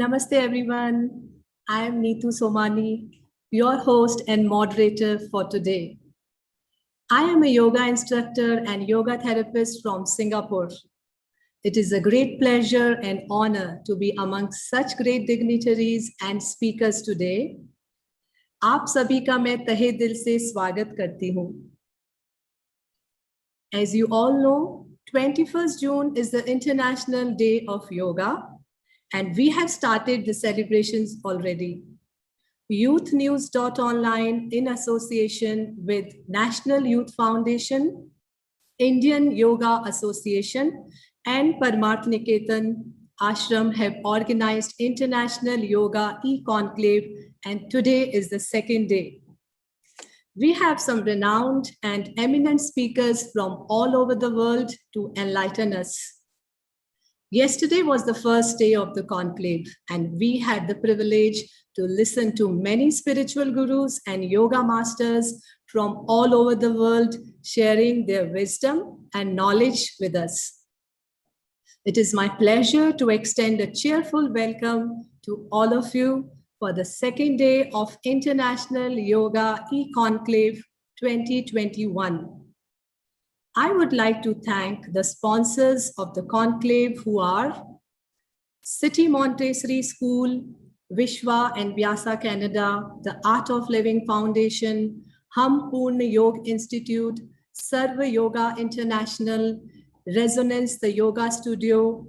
Namaste everyone. I am Neetu Somani, your host and moderator for today. I am a yoga instructor and yoga therapist from Singapore. It is a great pleasure and honor to be amongst such great dignitaries and speakers today. आप सभी का मैं तहे दिल से स्वागत करती हूँ. As you all know, 21st June is the International Day of Yoga, and we have started the celebrations already. YouthNews.online, in association with National Youth Foundation, Indian Yoga Association, and Parmarth Niketan Ashram have organized International Yoga e-conclave, and today is the second day. We have some renowned and eminent speakers from all over the world to enlighten us. Yesterday was the first day of the conclave, and we had the privilege to listen to many spiritual gurus and yoga masters from all over the world sharing their wisdom and knowledge with us. It is my pleasure to extend a cheerful welcome to all of you for the second day of International Yoga e-conclave 2021. I would like to thank the sponsors of the conclave, who are City Montessori School, Vishwa and Vyasa Canada, the Art of Living Foundation, Hum Purna Yoga Institute, Sarva Yoga International, Resonance the Yoga Studio,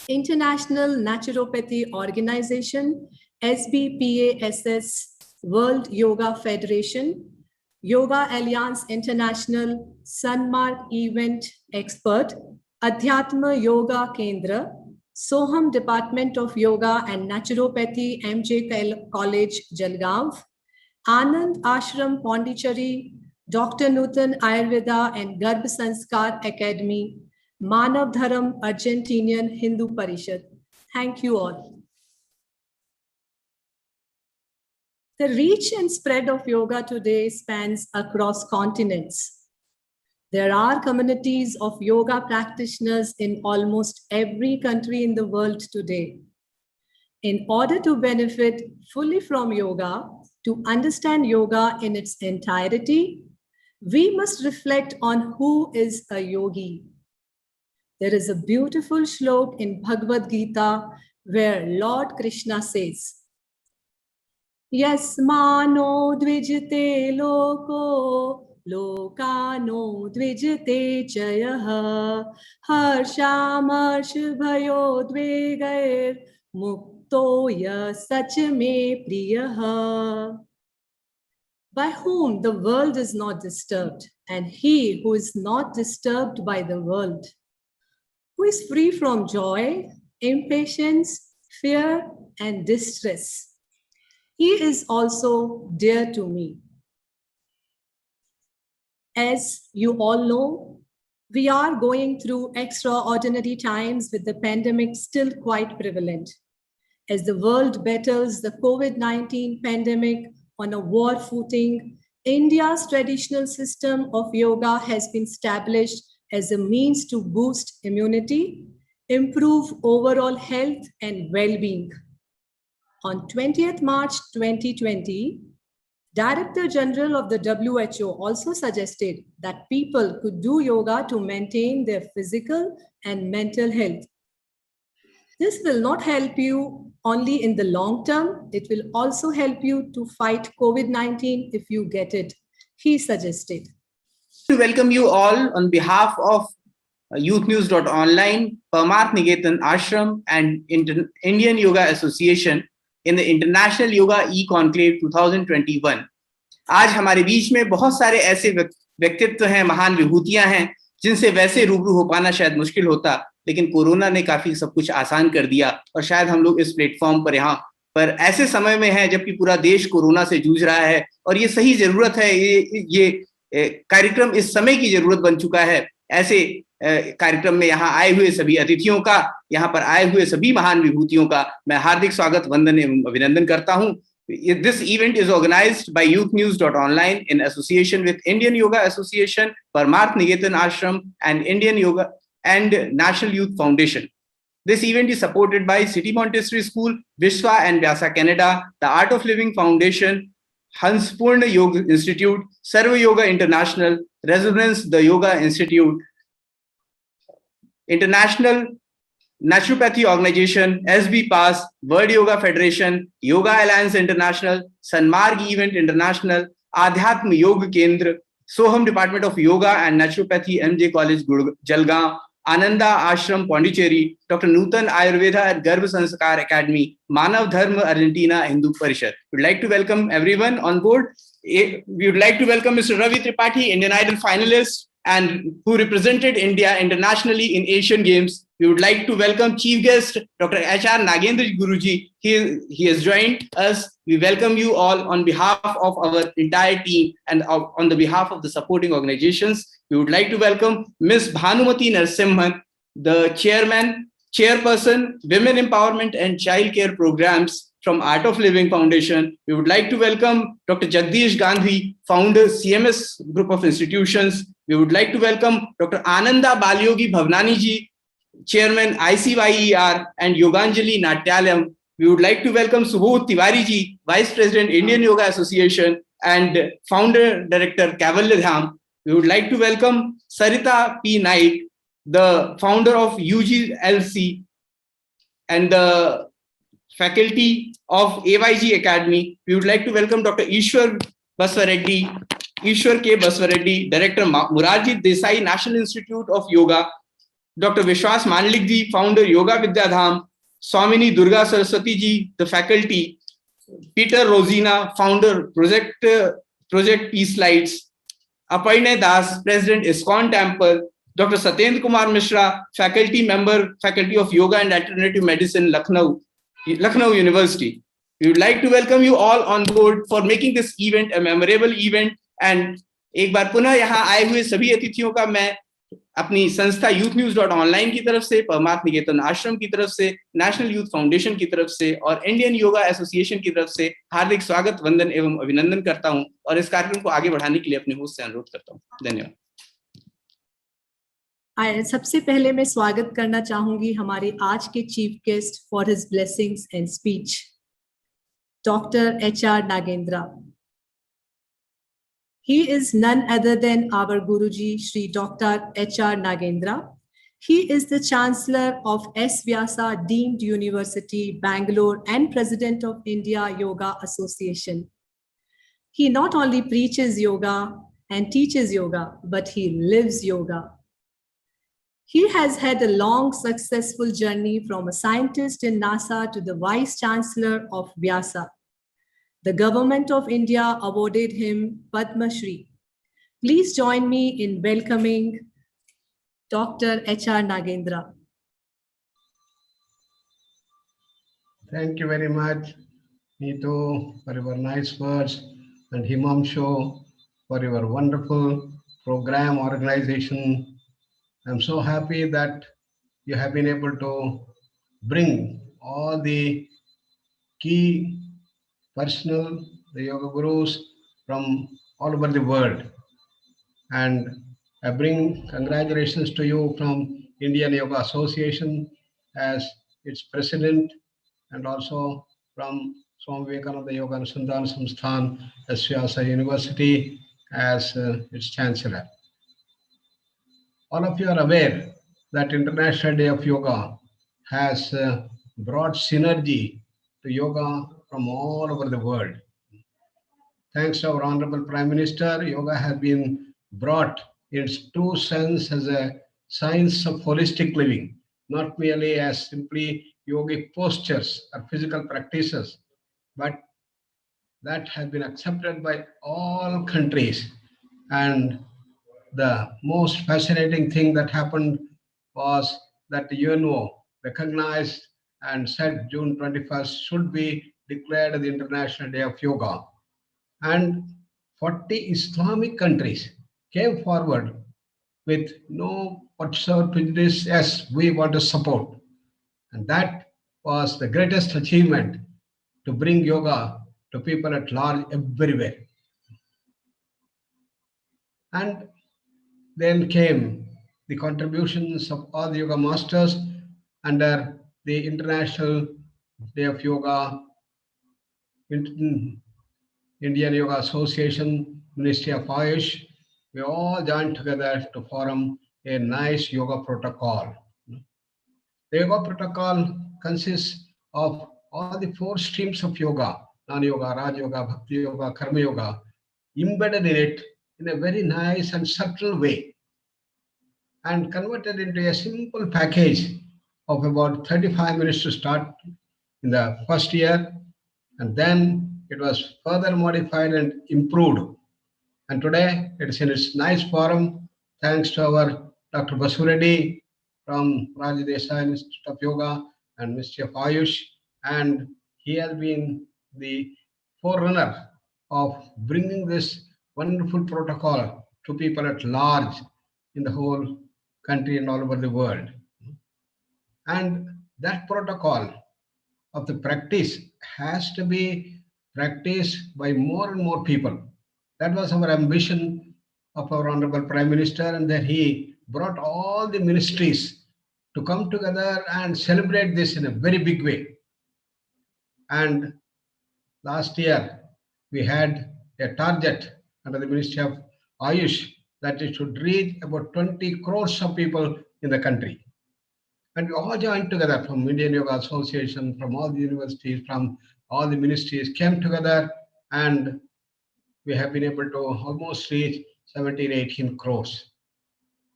International Naturopathy Organization, SBPASS, World Yoga Federation, Yoga Alliance International, Sunmark Event Expert, Adhyatma Yoga Kendra, Soham Department of Yoga and Naturopathy, MJ College, Jalgaon, Anand Ashram Pondicherry, Dr. Nutan Ayurveda and Garbh Sanskar Academy, Manav Dharam Argentinian Hindu Parishad. Thank you all. The reach and spread of yoga today spans across continents. There are communities of yoga practitioners in almost every country in the world today. In order to benefit fully from yoga, to understand yoga in its entirety, we must reflect on who is a yogi. There is a beautiful shlok in Bhagavad Gita where Lord Krishna says, Yasmano dvijate loko, lokano dvijate chayaha, harshamarsh bhayo dvegair, muktoya sachme priyaha. By whom the world is not disturbed, and he who is not disturbed by the world, who is free from joy, impatience, fear, and distress, he is also dear to me. As you all know, we are going through extraordinary times with the pandemic still quite prevalent. As the world battles the COVID-19 pandemic on a war footing, India's traditional system of yoga has been established as a means to boost immunity, improve overall health and well-being. On 20th March 2020, Director General of the WHO also suggested that people could do yoga to maintain their physical and mental health. This will not help you only in the long term, it will also help you to fight COVID-19 if you get it, he suggested. To welcome you all on behalf of YouthNews.online, Parmarth Niketan Ashram and Indian Yoga Association in the International Yoga e-conclave 2021. आज हमारे बीच में बहुत सारे ऐसे व्यक्तित्व हैं, महान विभूतियां हैं, जिनसे वैसे रूबरू हो पाना शायद मुश्किल होता, लेकिन कोरोना ने काफी सब कुछ आसान कर दिया और शायद हम लोग इस प्लेटफॉर्म पर यहाँ पर ऐसे समय में हैं जबकि पूरा देश कोरोना से जूझ रहा है और ये सही जरूरत है, ये कार्यक्रम इस समय की जरूरत बन चुका है। ऐसे कार्यक्रम में यहाँ आए हुए सभी अतिथियों का, यहाँ पर आए हुए सभी महान विभूतियों का मैं हार्दिक स्वागत, वंदन एवं अभिनंदन करता हूँ। This event is organized by YouthNews.online in association with Indian Yoga Association, Parmarth Niketan Ashram and Indian Yoga and National Youth Foundation. This event is supported by City Montessori School, Vishwa and Vyasa Canada, the Art of Living Foundation, Hanspurna Yoga Institute, Sarva Yoga International, Resonance the Yoga Institute, International Naturopathy Organization, SB Pass, World Yoga Federation, Yoga Alliance International, Sanmarg Event International, Adhyatma Yoga Kendra, Soham Department of Yoga and Naturopathy, MJ College, Jalgaon, Ananda Ashram, Pondicherry, Dr. Nutan Ayurveda at Garbh Sanskar Academy, Manav Dharma Argentina, Hindu Parishad. We'd like to welcome everyone on board. We would like to welcome Mr. Ravi Tripathi, Indian Idol finalist, and who represented India internationally in Asian Games. We would like to welcome chief guest, Dr. H.R. Nagendra Guruji. He has joined us. We welcome you all on behalf of our entire team and on the behalf of the supporting organizations. We would like to welcome Ms. Bhanumati Narasimhan, the chairperson, Women Empowerment and Child Care Programs from Art of Living Foundation. We would like to welcome Dr. Jagdish Gandhi, founder, CMS Group of Institutions. We would like to welcome Dr. Ananda Balyogi Bhavnani ji, Chairman ICYER and Yoganjali Natyalam. We would like to welcome Subodh Tiwari ji, Vice President, Indian Yoga Association and Founder Director, Kaivalya Dham. We would like to welcome Sarita P. Naik, the founder of UGLC and the faculty of AYG Academy. We would like to welcome Dr. Ishwar K. Baswareddy, Director, Murarji Desai National Institute of Yoga, Dr. Vishwas Manlik ji, founder, Yoga Vidya Dham, Swamini Durga Saraswati ji, the faculty, Peter Rosina, founder, Project Peace Lights, Aparna Das, President, ISKCON Temple, Dr. Satyendra Kumar Mishra, faculty member, Faculty of Yoga and Alternative Medicine, Lucknow University. We would like to welcome you all on board for making this event a memorable event. And एक बार पुनः यहाँ आए हुए सभी अतिथियों का मैं अपनी संस्था youthnews.online की तरफ से, परमार्थ निकेतन आश्रम की तरफ से, नेशनल यूथ फाउंडेशन की तरफ से और इंडियन योगा एसोसिएशन की तरफ से हार्दिक स्वागत, वंदन एवं अभिनंदन करता हूं और इस कार्यक्रम को आगे बढ़ाने के लिए अपने होस्ट से अनुरोध करता हूं। धन्यवाद। सबसे पहले मैं स्वागत करना चाहूंगी हमारे आज के chief guest for his blessings and speech, doctor HR Nagendra. He is none other than our Guruji, Shri Dr. HR Nagendra. He is the Chancellor of S. Vyasa Deemed University, Bangalore, and President of India Yoga Association. He not only preaches yoga and teaches yoga, but he lives yoga. He has had a long, successful journey from a scientist in NASA to the Vice Chancellor of Vyasa. The Government of India awarded him Padma Shri. Please join me in welcoming Dr. HR Nagendra. Thank you very much, Neetu, for your nice words, and Himamshu for your wonderful program organization. I'm so happy that you have been able to bring all the key personnel, the yoga gurus from all over the world. And I bring congratulations to you from Indian Yoga Association as its president, and also from Swami Vivekananda Yoga Anusandhana Samsthan, S. Vyasa University as its chancellor. All of you are aware that International Day of Yoga has brought synergy to yoga from all over the world. Thanks to our Honorable Prime Minister, yoga has been brought in its true sense as a science of holistic living, not merely as simply yogic postures or physical practices, but that has been accepted by all countries. And the most fascinating thing that happened was that the UNO recognized and said June 21st should be declared the International Day of Yoga. And 40 Islamic countries came forward with no whatsoever prejudice, yes, we want to support. And that was the greatest achievement, to bring yoga to people at large everywhere. And then came the contributions of all the yoga masters under the International Day of Yoga, Indian Yoga Association, Ministry of Ayush, we all joined together to form a nice yoga protocol. The yoga protocol consists of all the four streams of yoga, Jnana Yoga, Raj Yoga, Bhakti Yoga, Karma Yoga, embedded in it in a very nice and subtle way and converted into a simple package of about 35 minutes to start in the first year, and then it was further modified and improved. And today it is in its nice form, thanks to our Dr. Basu Reddy from Raja Desai Institute of Yoga and Ministry of Ayush. And he has been the forerunner of bringing this wonderful protocol to people at large in the whole country and all over the world. And that protocol of the practice has to be practiced by more and more people. That was our ambition of our Honorable Prime Minister, and that he brought all the ministries to come together and celebrate this in a very big way. And last year, we had a target under the Ministry of Ayush that it should reach about 20 crores of people in the country. And we all joined together from Indian Yoga Association, from all the universities, from all the ministries, came together, and we have been able to almost reach 17, 18 crores.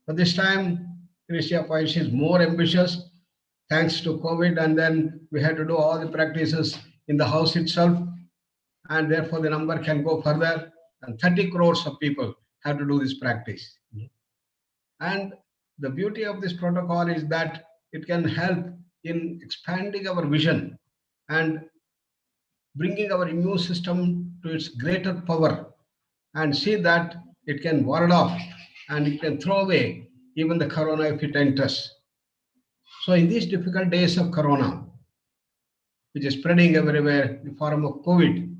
But this time, Ministry of Ayush is more ambitious thanks to COVID, and then we had to do all the practices in the house itself, and therefore the number can go further, and 30 crores of people have to do this practice. And the beauty of this protocol is that it can help in expanding our vision and bringing our immune system to its greater power, and see that it can ward off and it can throw away even the corona if it enters. So in these difficult days of corona, which is spreading everywhere in the form of COVID,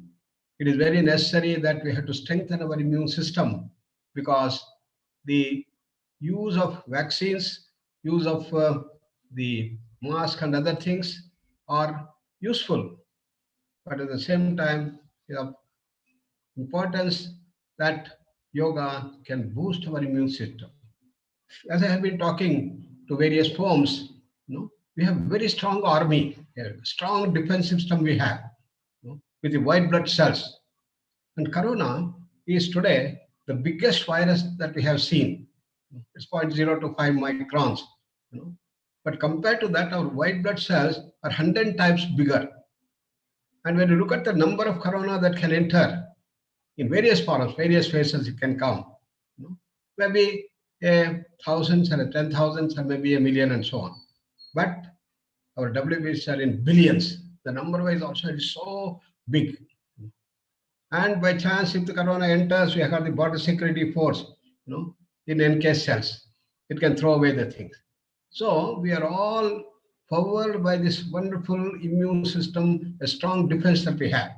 it is very necessary that we have to strengthen our immune system, because the use of vaccines, use of the mask and other things are useful, but at the same time, importance that yoga can boost our immune system. As I have been talking to various forums, we have very strong army, a strong defense system we have, with the white blood cells. And corona is today the biggest virus that we have seen. It's 0.0 to 5 microns. But compared to that, our white blood cells are 100 times bigger. And when you look at the number of corona that can enter in various forms, various phases, it can come. Maybe thousands and 10,000s and maybe a million and so on. But our WBCs are in billions. The number wise also is so big. And by chance, if the corona enters, we have got the border security force, in NK cells. It can throw away the things. So we are all powered by this wonderful immune system, a strong defense that we have.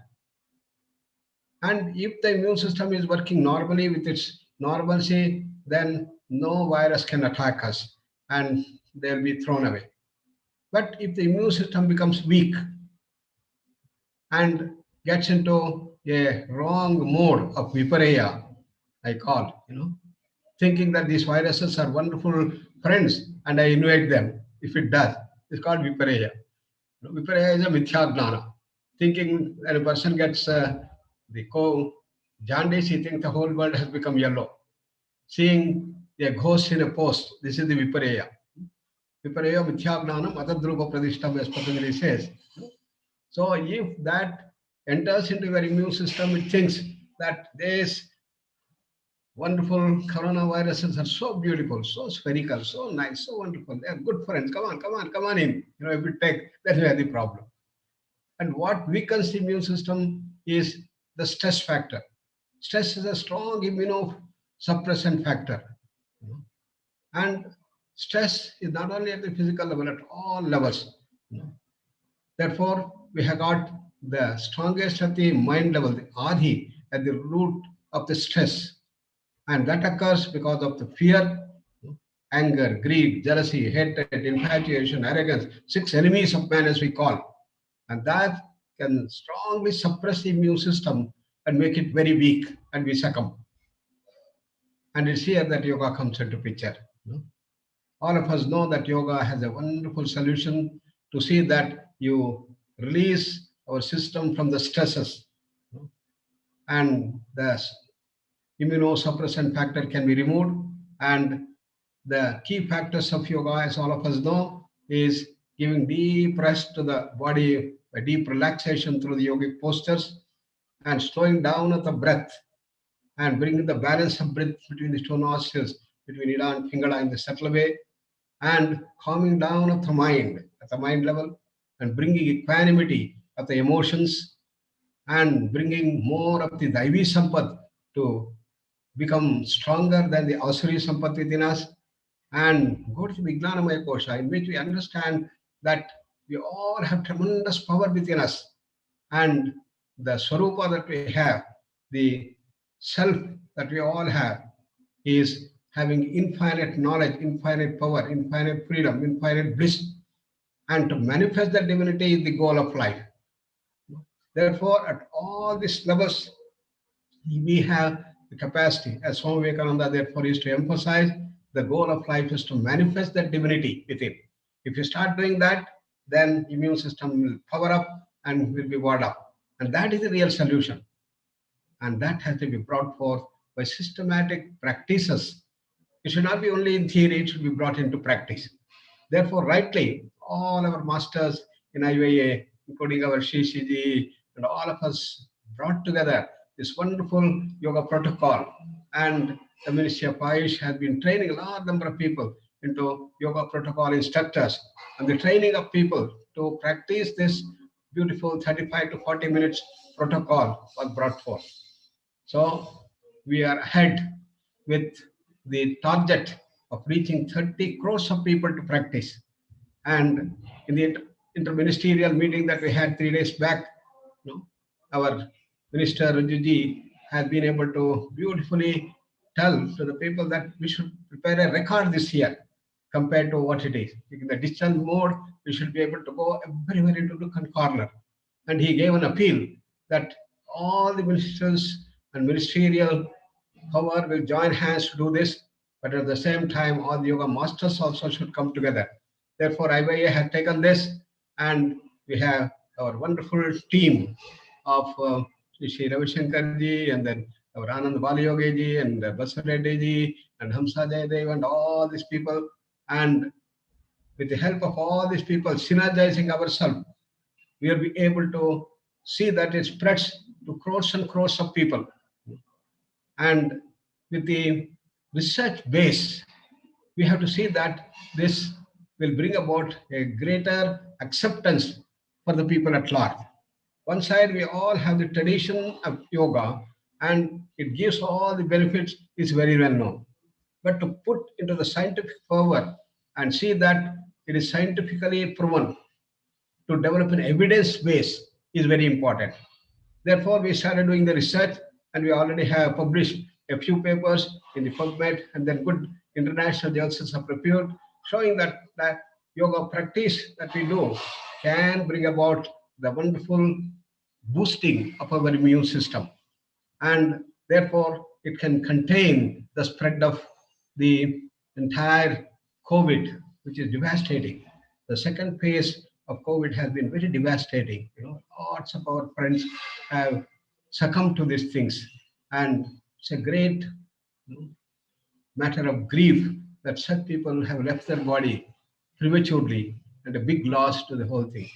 And if the immune system is working normally with its normalcy, then no virus can attack us and they'll be thrown away. But if the immune system becomes weak and gets into a wrong mode of vipareya, I call, thinking that these viruses are wonderful friends and I invade them, if it does, it's called vipareya. Vipareya is a mithya gnana. Thinking that a person gets the jaundice, he thinks the whole world has become yellow. Seeing a ghost in a post, this is the vipareya. Vipareya mithya gnanam atadrupa pradishtam, as Patanjali says. So if that enters into your immune system, it thinks that these wonderful coronaviruses are so beautiful, so spherical, so nice, so wonderful. They are good friends. Come on in. If you take, then we have the problem. And what weakens the immune system is the stress factor. Stress is a strong immunosuppressant factor. And stress is not only at the physical level, at all levels. Therefore, we have got the strongest at the mind level, the Adi, at the root of the stress. And that occurs because of the fear, anger, greed, jealousy, hatred, infatuation, arrogance, 6 enemies of man as we call. And that can strongly suppress the immune system and make it very weak and we succumb. And it's here that yoga comes into picture. All of us know that yoga has a wonderful solution to see that you release our system from the stresses, and the immunosuppressant factor can be removed. And the key factors of yoga, as all of us know, is giving deep rest to the body, a deep relaxation through the yogic postures, and slowing down of the breath and bringing the balance of breath between the two nostrils, between Ida and Pingala in the subtle way, and calming down of the mind at the mind level, and bringing equanimity of the emotions, and bringing more of the Daivi Sampat to become stronger than the Asuri Sampat within us, and go to the Vijnanamaya Kosha, in which we understand that we all have tremendous power within us, and the Swarupa that we have, the self that we all have, is having infinite knowledge, infinite power, infinite freedom, infinite bliss, and to manifest that divinity is the goal of life. Therefore, at all these levels, we have the capacity, as Swami Vivekananda therefore is to emphasize, the goal of life is to manifest that divinity within. If you start doing that, then immune system will power up and will be ward up. And that is the real solution. And that has to be brought forth by systematic practices. It should not be only in theory, it should be brought into practice. Therefore, rightly, all our masters in IYA, including our Shishiji, and all of us brought together this wonderful yoga protocol. And the Ministry of Ayush has been training a large number of people into yoga protocol instructors. And the training of people to practice this beautiful 35 to 40 minutes protocol was brought forth. So we are ahead with the target of reaching 30 crores of people to practice. And in the interministerial meeting that we had 3 days back, our Minister Rajuji has been able to beautifully tell to the people that we should prepare a record this year compared to what it is. In the digital mode, we should be able to go everywhere into the corner. And he gave an appeal that all the ministers and ministerial power will join hands to do this, but at the same time, all the yoga masters also should come together. Therefore, IYA has taken this, and we have our wonderful team of Shri Ravi Shankar ji, and then our Anand Balayogi ji, and Basareddy ji, and Hamsa Jayadev, and all these people. And with the help of all these people, synergizing ourselves, we will be able to see that it spreads to crores and crores of people. And with the research base, we have to see that this will bring about a greater acceptance for the people at large. One side, we all have the tradition of yoga, and it gives all the benefits, is very well known. But to put into the scientific power and see that it is scientifically proven, to develop an evidence base is very important. Therefore, we started doing the research, and we already have published a few papers in the PubMed, and then good international journals are prepared, showing that yoga practice that we do can bring about the wonderful boosting of our immune system. And therefore, it can contain the spread of the entire COVID, which is devastating. The second phase of COVID has been very devastating. Lots of our friends have succumbed to these things. And it's a great matter of grief that such people have left their body prematurely, and a big loss to the whole thing.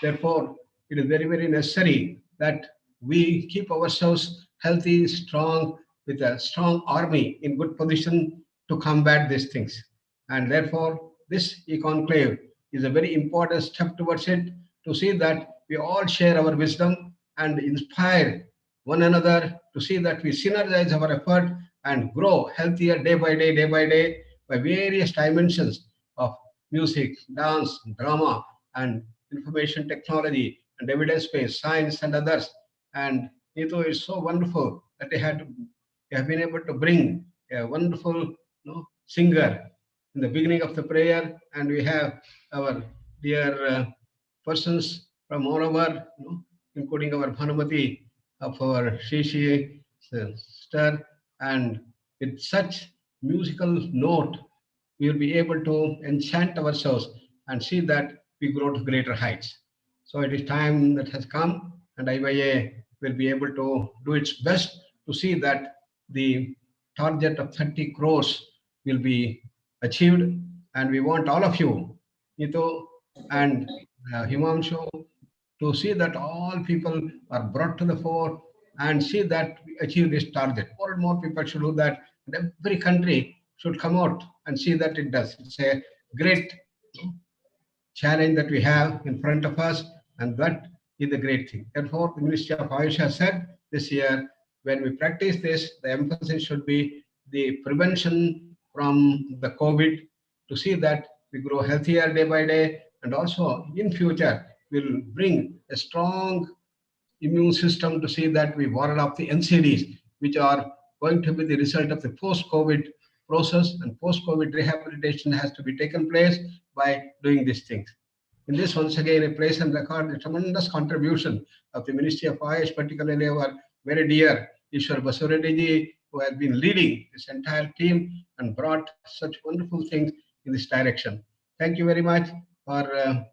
Therefore, it is very, very necessary that we keep ourselves healthy, strong, with a strong army in good position to combat these things. And therefore, this e-conclave is a very important step towards it, to see that we all share our wisdom and inspire one another, to see that we synergize our effort and grow healthier day by day by various dimensions of music, dance, drama, and information technology, and evidence-based science and others. And Neetu is so wonderful that they have been able to bring a wonderful singer in the beginning of the prayer, and we have our dear persons from all over, including our Bhanumati of our Shishi sister, and with such musical note, we will be able to enchant ourselves and see that we grow to greater heights. So it is time that has come, and IYA will be able to do its best to see that the target of 30 crores will be achieved. And we want all of you, Nito and Himanshu, to see that all people are brought to the fore and see that we achieve this target. More and more people should do that. And every country should come out and see that it does. It's a great challenge that we have in front of us, and that is a great thing. Therefore, the Ministry of Ayush has said this year, when we practice this, the emphasis should be the prevention from the COVID, to see that we grow healthier day by day, and also in future will bring a strong immune system to see that we ward off the NCDs, which are going to be the result of the post-COVID process, and post-COVID rehabilitation has to be taken place by doing these things. In this, once again, I place and record the tremendous contribution of the Ministry of Ayush, particularly our very dear Ishwar Basareddy ji, who has been leading this entire team and brought such wonderful things in this direction. Thank you very much for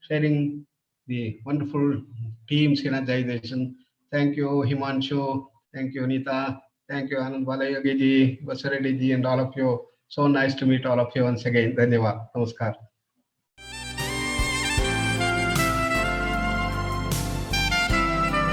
sharing the wonderful team synergization. Thank you, Himanshu. Thank you, Nita. Thank you, Anand Balayogi ji, Basareddy ji, and all of you. So nice to meet all of you once again. Dhanyavad. Namaskar.